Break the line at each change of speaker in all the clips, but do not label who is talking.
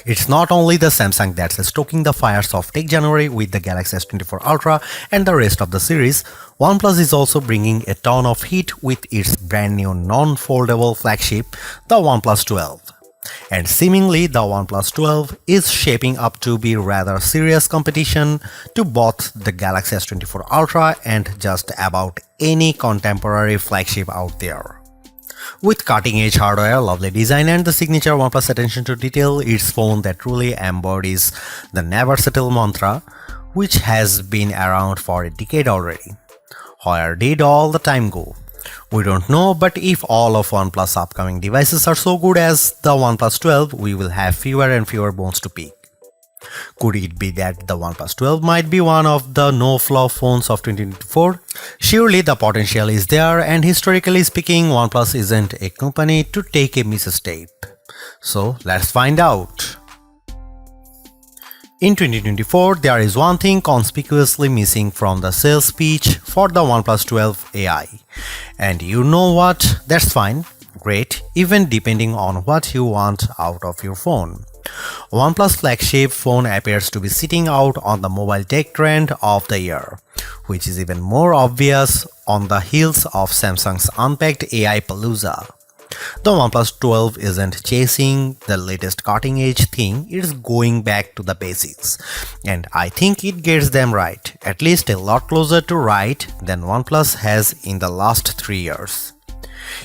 It's not only the Samsung that's stoking the fires of Tech January with the Galaxy S24 Ultra and the rest of the series. OnePlus is also bringing a ton of heat with its brand new non-foldable flagship, the OnePlus 12. And seemingly the OnePlus 12 is shaping up to be rather serious competition to both the Galaxy S24 Ultra and just about any contemporary flagship out there. With cutting-edge hardware, lovely design and the signature OnePlus attention to detail, it's phone that truly embodies the never settle mantra, which has been around for a decade already. Where did all the time go? We don't know, but if all of OnePlus upcoming devices are so good as the OnePlus 12, we will have fewer and fewer bones to pick. Could it be that the OnePlus 12 might be one of the no-flaw phones of 2024? Surely the potential is there, and historically speaking, OnePlus isn't a company to take a misstep. So let's find out. In 2024, there is one thing conspicuously missing from the sales pitch for the OnePlus 12 AI. And you know what? That's fine, great, even depending on what you want out of your phone. OnePlus flagship phone appears to be sitting out on the mobile tech trend of the year, which is even more obvious on the heels of Samsung's unpacked AI Palooza. The OnePlus 12 isn't chasing the latest cutting-edge thing, it's going back to the basics. And I think it gets them right, at least a lot closer to right than OnePlus has in the last 3 years.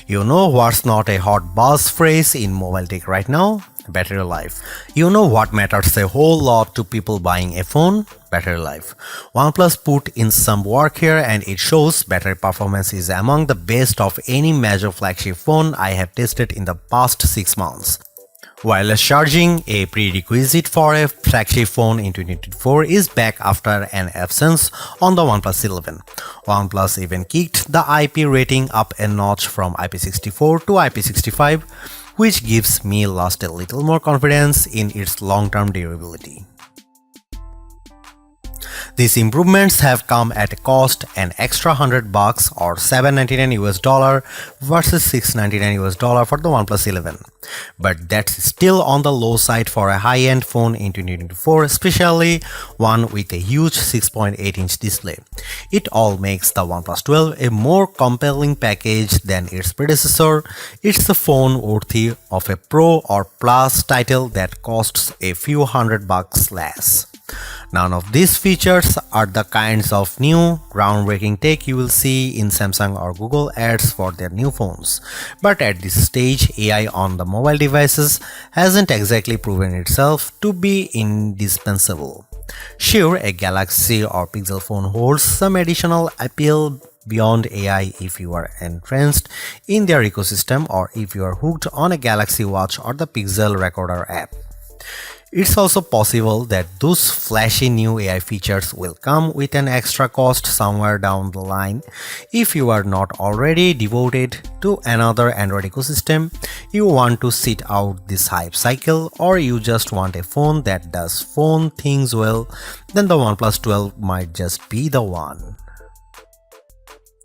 You know what's not a hot buzz phrase in mobile tech right now? Battery life. You know what matters a whole lot to people buying a phone? Battery life. OnePlus put in some work here and it shows battery performance is among the best of any major flagship phone I have tested in the past 6 months. Wireless charging, a prerequisite for a flagship phone in 2024, is back after an absence on the OnePlus 11. OnePlus even kicked the IP rating up a notch from IP64 to IP65, which gives me a little more confidence in its long-term durability. These improvements have come at a cost an extra $100 or $799 versus $699 for the OnePlus 11. But that's still on the low side for a high-end phone in 2024, especially one with a huge 6.8-inch display. It all makes the OnePlus 12 a more compelling package than its predecessor. It's a phone worthy of a Pro or Plus title that costs a few $100 less. None of these features are the kinds of new, groundbreaking tech you will see in Samsung or Google ads for their new phones. But at this stage, AI on the mobile devices hasn't exactly proven itself to be indispensable. Sure, a Galaxy or Pixel phone holds some additional appeal beyond AI if you are entrenched in their ecosystem or if you are hooked on a Galaxy Watch or the Pixel Recorder app. It's also possible that those flashy new AI features will come with an extra cost somewhere down the line. If you are not already devoted to another Android ecosystem, you want to sit out this hype cycle, or you just want a phone that does phone things well, then the OnePlus 12 might just be the one.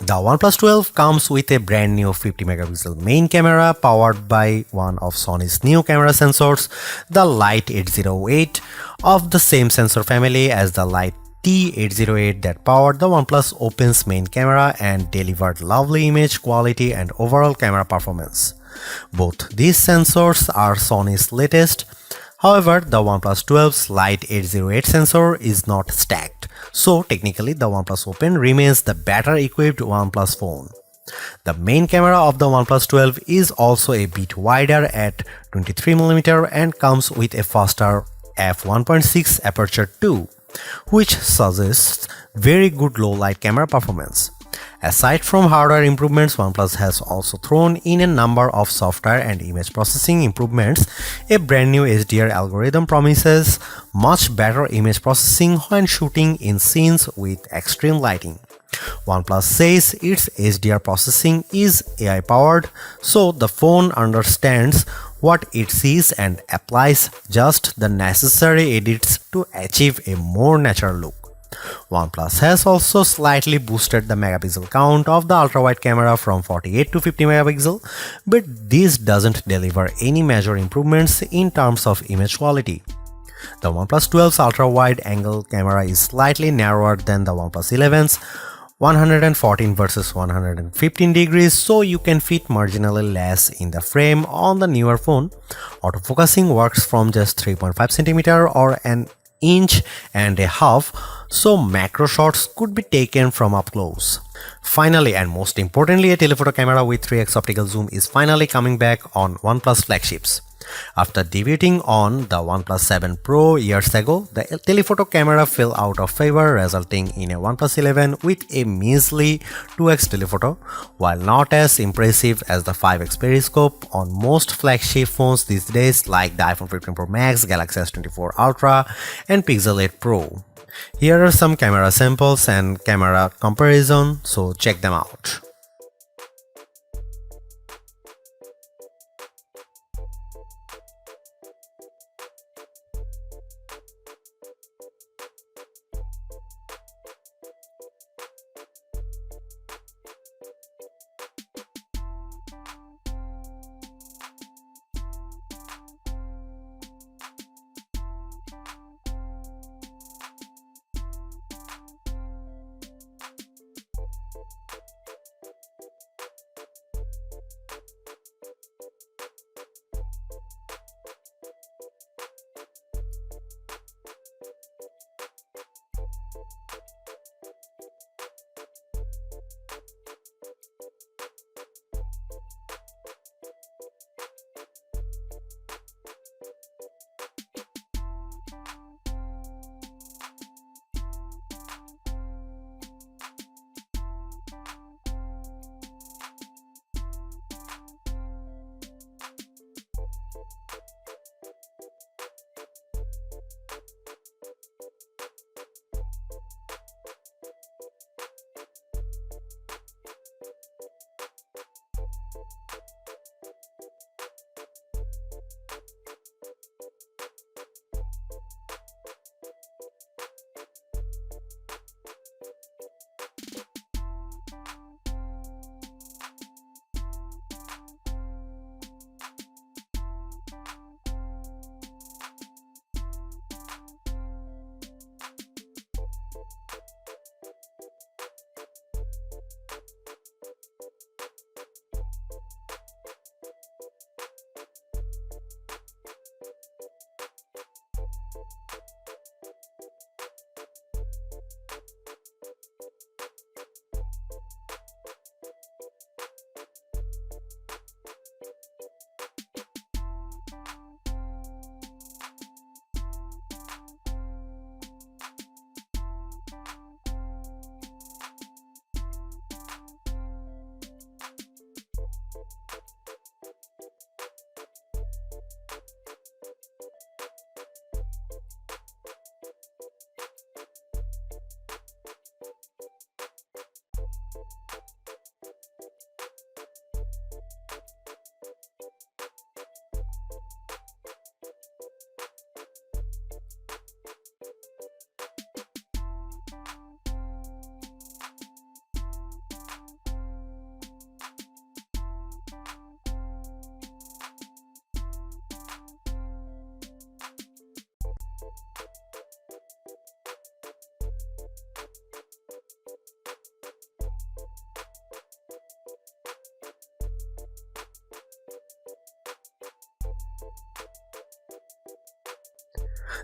The OnePlus 12 comes with a brand new 50-megapixel main camera powered by one of Sony's new camera sensors, the Light 808, of the same sensor family as the Light T808 that powered the OnePlus Open's main camera and delivered lovely image quality and overall camera performance. Both these sensors are Sony's latest. However, the OnePlus 12's Light 808 sensor is not stacked, so technically the OnePlus Open remains the better equipped OnePlus phone. The main camera of the OnePlus 12 is also a bit wider at 23mm and comes with a faster f1.6 aperture too, which suggests very good low light camera performance. Aside from hardware improvements, OnePlus has also thrown in a number of software and image processing improvements. A brand new HDR algorithm promises much better image processing when shooting in scenes with extreme lighting. OnePlus says its HDR processing is AI powered, so the phone understands what it sees and applies just the necessary edits to achieve a more natural look. OnePlus has also slightly boosted the megapixel count of the ultra-wide camera from 48 to 50 megapixel, but this doesn't deliver any major improvements in terms of image quality. The OnePlus 12's ultra-wide angle camera is slightly narrower than the OnePlus 11's 114 versus 115 degrees, so you can fit marginally less in the frame on the newer phone. Autofocusing works from just 3.5 cm or an inch and a half, so macro shots could be taken from up close. Finally, and most importantly, a telephoto camera with 3x optical zoom is finally coming back on OnePlus flagships. After debuting on the OnePlus 7 Pro years ago, the telephoto camera fell out of favor, resulting in a OnePlus 11 with a measly 2x telephoto. While not as impressive as the 5x periscope on most flagship phones these days like the iPhone 15 Pro Max, Galaxy S24 Ultra, and Pixel 8 Pro. Here are some camera samples and camera comparison, so check them out.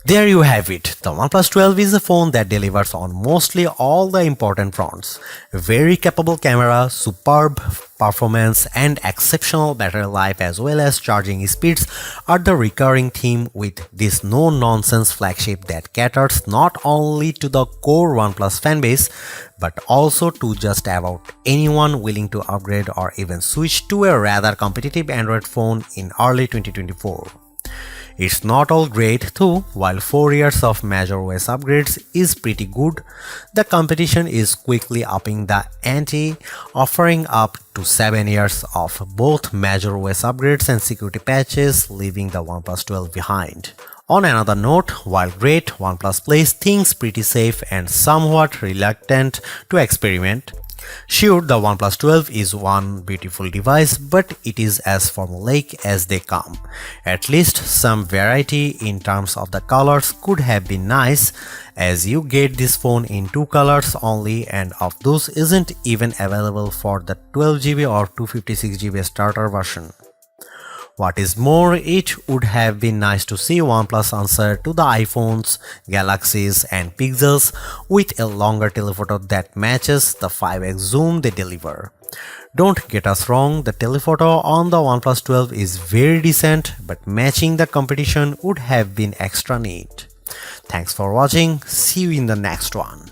There you have it. The OnePlus 12 is a phone that delivers on mostly all the important fronts. Very capable camera, superb performance, and exceptional battery life as well as charging speeds are the recurring theme with this no-nonsense flagship that caters not only to the core OnePlus fanbase but also to just about anyone willing to upgrade or even switch to a rather competitive Android phone in early 2024. It's not all great too. While 4 years of major OS upgrades is pretty good, the competition is quickly upping the ante, offering up to 7 years of both major OS upgrades and security patches, leaving the OnePlus 12 behind. On another note, while great, OnePlus plays things pretty safe and somewhat reluctant to experiment. Sure, the OnePlus 12 is one beautiful device, but it is as formulaic as they come. At least some variety in terms of the colors could have been nice, as you get this phone in two colors only, and of those isn't even available for the 12GB or 256GB starter version. What is more, it would have been nice to see OnePlus answer to the iPhones, Galaxies and Pixels with a longer telephoto that matches the 5x zoom they deliver. Don't get us wrong, the telephoto on the OnePlus 12 is very decent, but matching the competition would have been extra neat. Thanks for watching, see you in the next one.